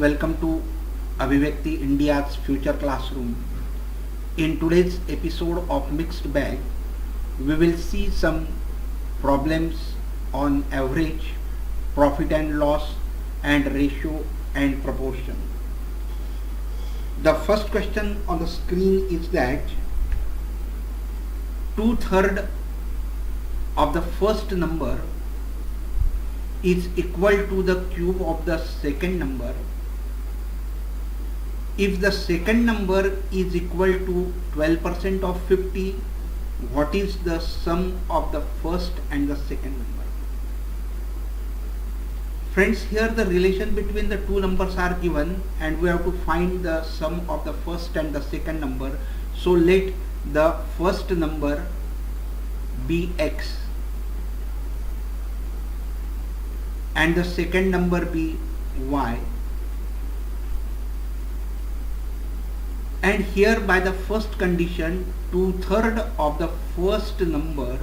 welcome to Abhivyakti India's Future Classroom. In today's episode of Mixed Bag, we will see some problems on average, profit and loss, and ratio and proportion. The first question on the screen is that 2/3 of the first number is equal to the cube of the second number if the second number is equal to 12% of 50. What is the sum of the first and the second number? Friends, here the relation between the two numbers are given and we have to find the sum of the first and the second number. So let the first number be x and the second number be y, and here by the first condition 2/3 of the first number,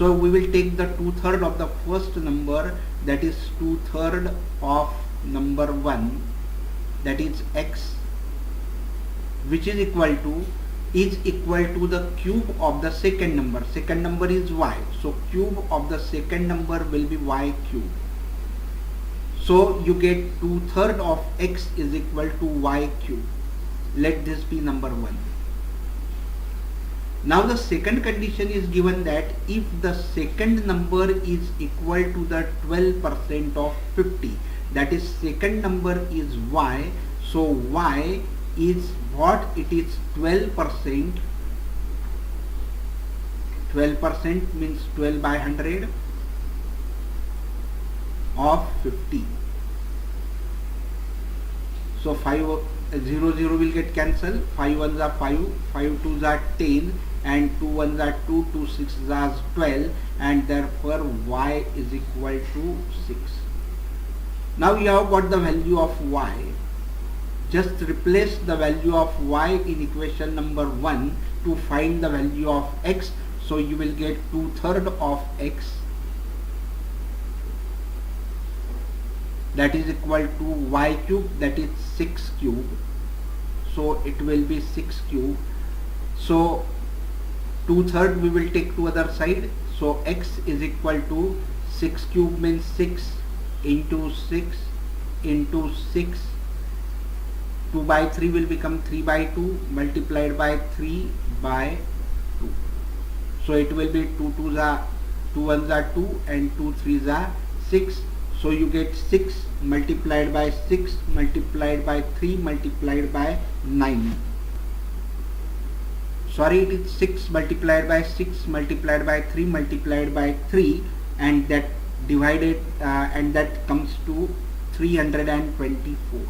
so we will take the 2/3 of the first number, that is 2/3 of number 1, that is x, which is equal to the cube of the second number. Second number is y, so cube of the second number will be y cube. So you get 2/3 of x is equal to y cube. Let this be number 1. Now the second condition is given that if the second number is equal to the 12% of 50, that is second number is y, so y is what? It is 12%. 12% means 12 by 100 of 50. So 0 0 will get cancelled. 5 1s are 5, 5 2s are 10, and 2 1s are 2, 2 6s are 12, and therefore y is equal to 6. Now you have got the value of y. Just replace the value of y in equation number 1 to find the value of x. So you will get 2/3 of x, that is equal to y cube, that is 6 cube. So it will be 6 cube. So 2/3 we will take to other side. So x is equal to 6 cube means 6 into 6 into 6. 2 by 3 will become 3 by 2 multiplied by 3 by 2. So it will be 2 2s are 2 1s are 2 and 2 3s are 6. So you get 6 multiplied by 6 multiplied by 3 multiplied by 9. Sorry, it is 6 multiplied by 6 multiplied by 3 multiplied by 3, and that divided and that comes to 324.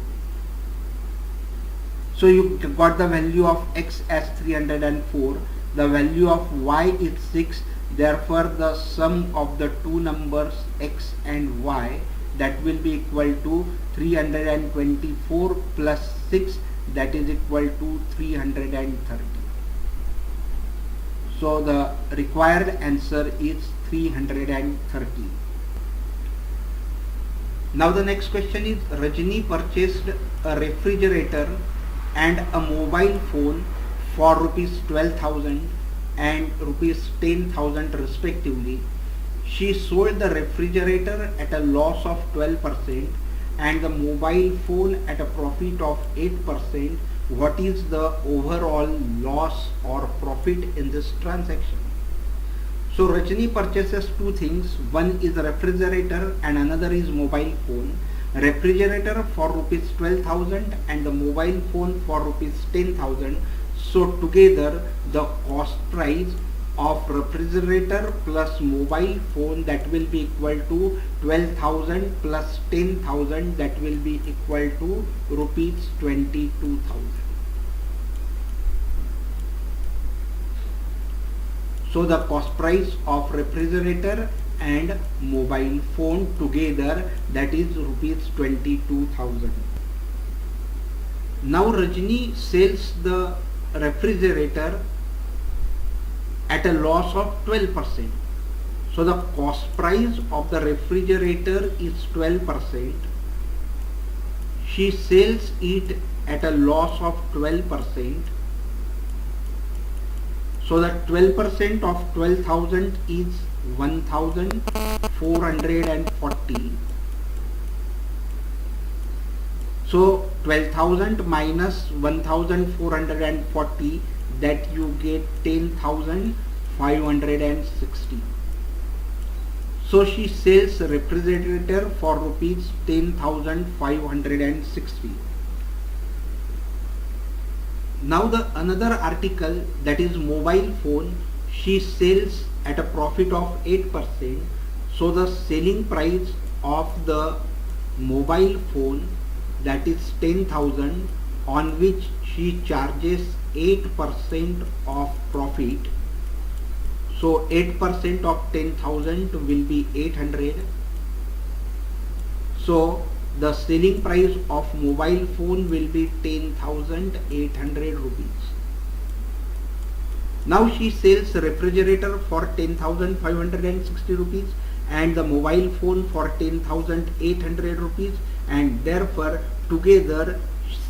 So you got the value of x as 304. The value of y is 6. Therefore the sum of the two numbers x and y, that will be equal to 324 plus 6, that is equal to 330. So the required answer is 330. Now the next question is, Rajni purchased a refrigerator and a mobile phone for rupees 12,000 and rupees 10,000 respectively. She sold the refrigerator at a loss of 12% and the mobile phone at a profit of 8%. What is the overall loss or profit in this transaction? So Rajni purchases two things. One is a refrigerator and another is mobile phone. Refrigerator for rupees 12,000 and the mobile phone for rupees 10,000. So together the cost price of refrigerator plus mobile phone, that will be equal to 12,000 plus 10,000, that will be equal to rupees 22,000. So the cost price of refrigerator and mobile phone together, that is rupees 22,000. Now Rajni sells the refrigerator at a loss of 12%. So the cost price of the refrigerator is 12%. she sells it at a loss of 12%. So the 12% of 12,000 is 1,440. So 12,000 minus 1,440, that you get 10,560. So she sells refrigerator for rupees 10,560. Now the another article, that is mobile phone, she sells at a profit of 8%. So the selling price of the mobile phone, that is 10,000, on which she charges 8% of profit. So 8% of 10,000 will be 800. So the selling price of mobile phone will be 10,800 rupees. Now she sells refrigerator for 10,560 rupees and the mobile phone for 10,800 rupees, and therefore together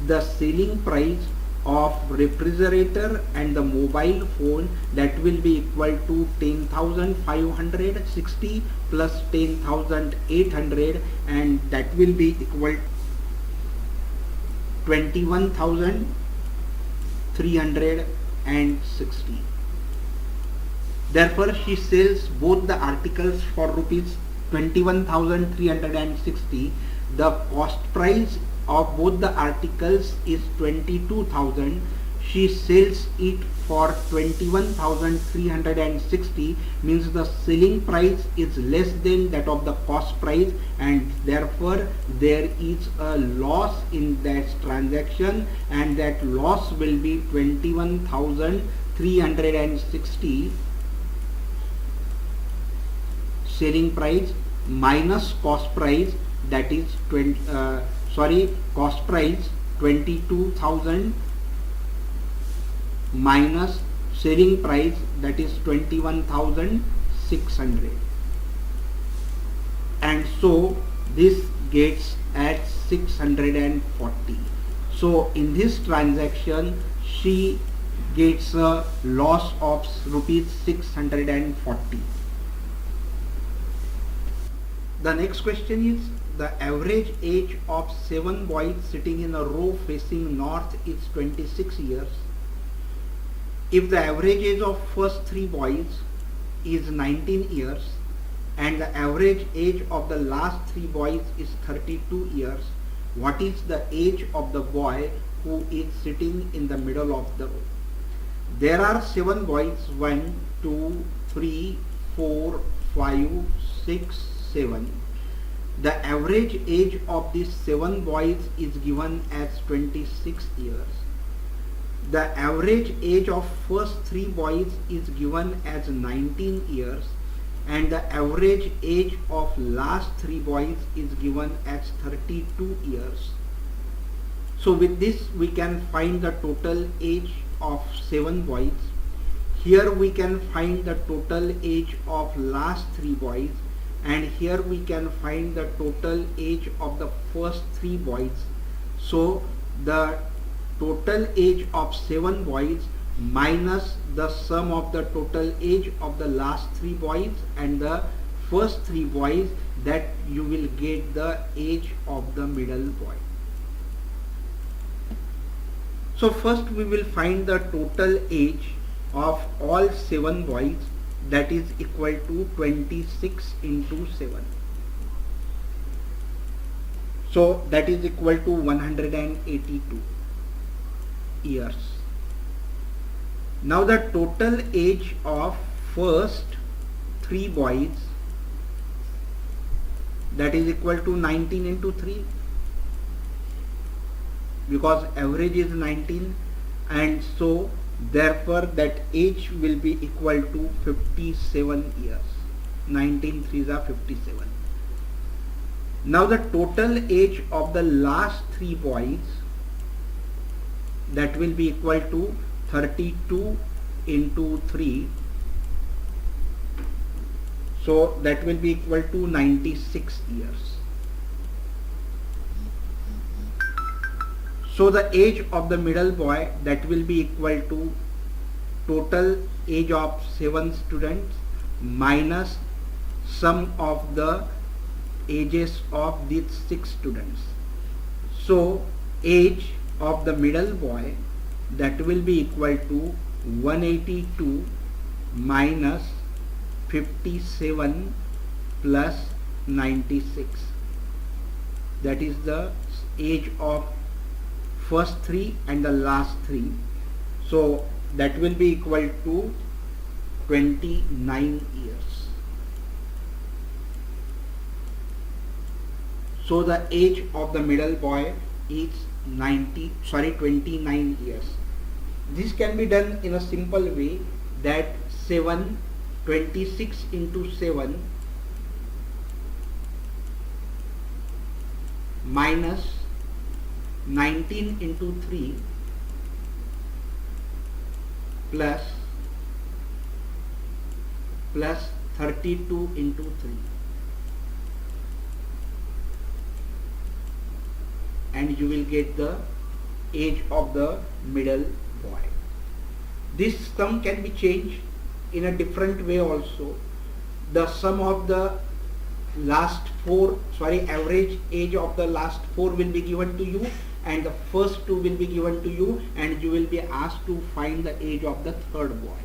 the selling price of refrigerator and the mobile phone, that will be equal to 10,560 plus 10,800, and that will be equal 21,360. Therefore she sells both the articles for rupees 21,360. The cost price of both the articles is 22,000. She sells it for 21,360, means the selling price is less than that of the cost price, and therefore there is a loss in that transaction, and that loss will be 21,360 selling price minus cost price, that is cost price 22,000 minus selling price, that is 21,600, and so this gets at 640. So in this transaction she gets a loss of rupees 640. The next question is, the average age of 7 boys sitting in a row facing north is 26 years. If the average age of first 3 boys is 19 years and the average age of the last 3 boys is 32 years, what is the age of the boy who is sitting in the middle of the row? There are 7 boys, 1, 2, 3, 4, 5, 6, 7. The average age of these 7 boys is given as 26 years. The average age of first 3 boys is given as 19 years, and the average age of last 3 boys is given as 32 years. So with this we can find the total age of 7 boys. Here we can find the total age of last 3 boys, and here we can find the total age of the first 3 boys. So the total age of 7 boys minus the sum of the total age of the last 3 boys and the first 3 boys, that you will get the age of the middle boy. So first we will find the total age of all 7 boys, that is equal to 26 into 7. So that is equal to 182 years. Now the total age of first 3 boys, that is equal to 19 into 3, because average is 19, and so therefore that age will be equal to 57 years. 19 3s are 57. Now the total age of the last 3 boys, that will be equal to 32 into 3, so that will be equal to 96 years. So the age of the middle boy, that will be equal to total age of 7 students minus sum of the ages of these 6 students. So age of the middle boy, that will be equal to 182 minus 57 plus 96. That is the age of first 3 and the last 3. So that will be equal to 29 years. So the age of the middle boy is 29 years. This can be done in a simple way, that 26 into 7 minus 19 into 3 plus 32 into 3, and you will get the age of the middle boy. This sum can be changed in a different way also. The sum of the average age of the last 4 will be given to you, and the first 2 will be given to you, and you will be asked to find the age of the third boy.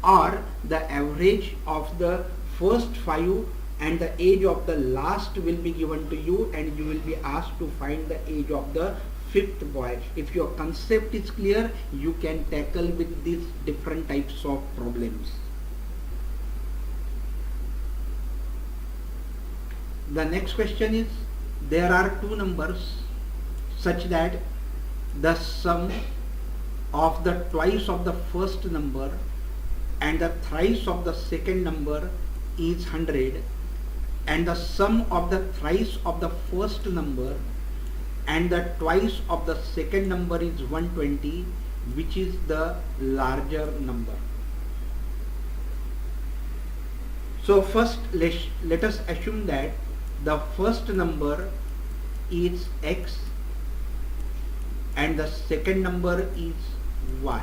Or the average of the first 5 and the age of the last will be given to you, and you will be asked to find the age of the fifth boy. If your concept is clear, you can tackle with these different types of problems. The next question is, there are 2 numbers such that the sum of the twice of the first number and the thrice of the second number is 100, and the sum of the thrice of the first number and the twice of the second number is 120, which is the larger number. So first let us assume that the first number is x and the second number is y.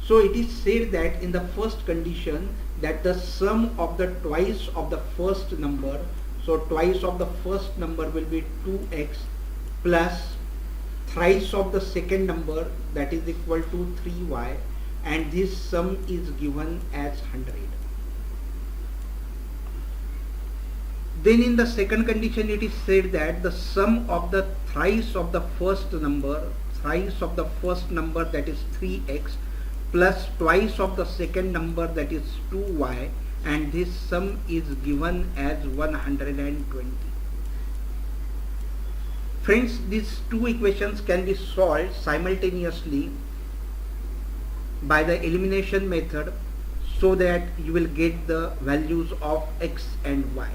So it is said that in the first condition, that the sum of the twice of the first number, so twice of the first number will be 2x plus thrice of the second number, that is equal to 3y, and this sum is given as 100. Then in the second condition it is said that the sum of the thrice of the first number, that is 3x, plus twice of the second number, that is 2y, and this sum is given as 120. Friends, these 2 equations can be solved simultaneously by the elimination method, so that you will get the values of x and y.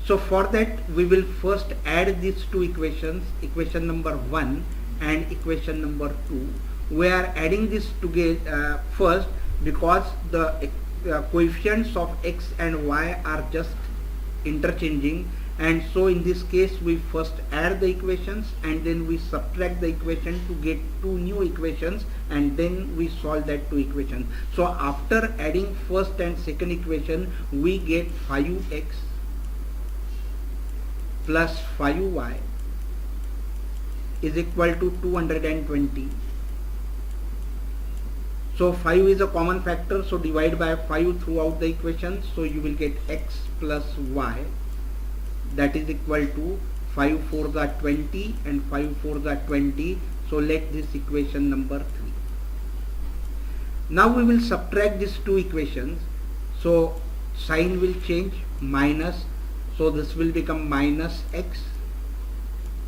So for that we will first add these 2 equations, equation number 1 and equation number 2. We are adding this together first because the coefficients of x and y are just interchanging, and so in this case we first add the equations and then we subtract the equation to get 2 new equations, and then we solve that 2 equations. So after adding first and second equation, we get 5x plus 5y is equal to 220. So 5 is a common factor, so divide by 5 throughout the equation, so you will get x plus y, that is equal to 5 4 the 20 and 5 4 the 20. So let this equation number 3. Now we will subtract these 2 equations, so sign will change, minus, so this will become minus x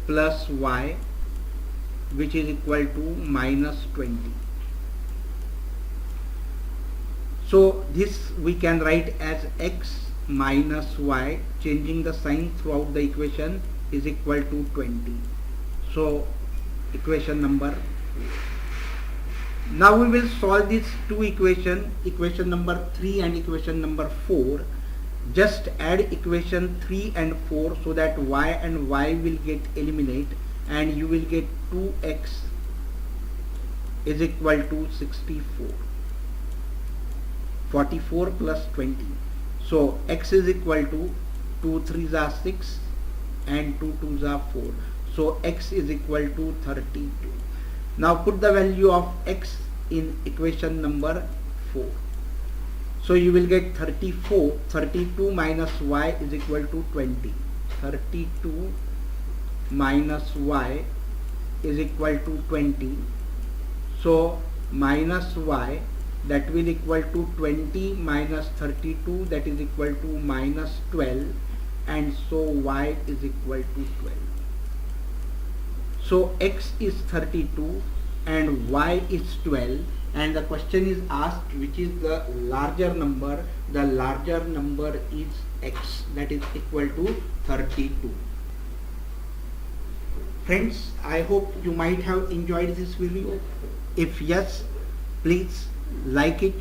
plus y, which is equal to minus 20. So this we can write as x minus y, changing the sign throughout the equation, is equal to 20. So equation number 3. Now we will solve these 2 equations, equation number 3 and equation number 4. just add equation 3 and 4 so that y and y will get eliminated, and you will get 2x is equal to 64. 44 plus 20. So x is equal to 2 3s are 6 and 2 2s are 4. So x is equal to 32. Now put the value of x in equation number 4. So you will get 34. 32 minus y is equal to 20. 32 minus y is equal to 20. So minus y, that will equal to 20 minus 32, that is equal to minus 12, and so y is equal to 12. So x is 32 and y is 12, and the question is asked which is the larger number. The larger number is x, that is equal to 32. Friends, I hope you might have enjoyed this video. If yes, please like it,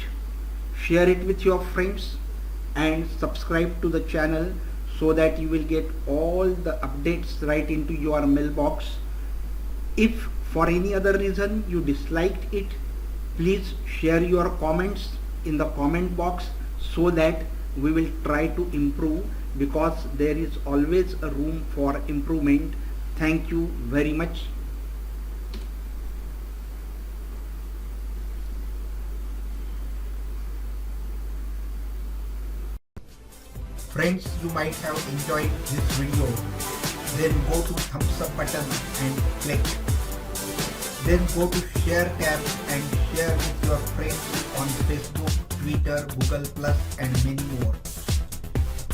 share it with your friends, and subscribe to the channel so that you will get all the updates right into your mailbox. If for any other reason you disliked it, please share your comments in the comment box so that we will try to improve, because there is always a room for improvement. Thank you very much. Friends, you might have enjoyed this video. Then go to thumbs up button and click. Then go to share tab and share with your friends on Facebook, Twitter, Google Plus and many more.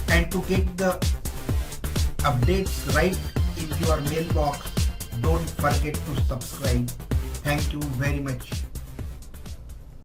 And to get the updates right in your mailbox, don't forget to subscribe. Thank you very much.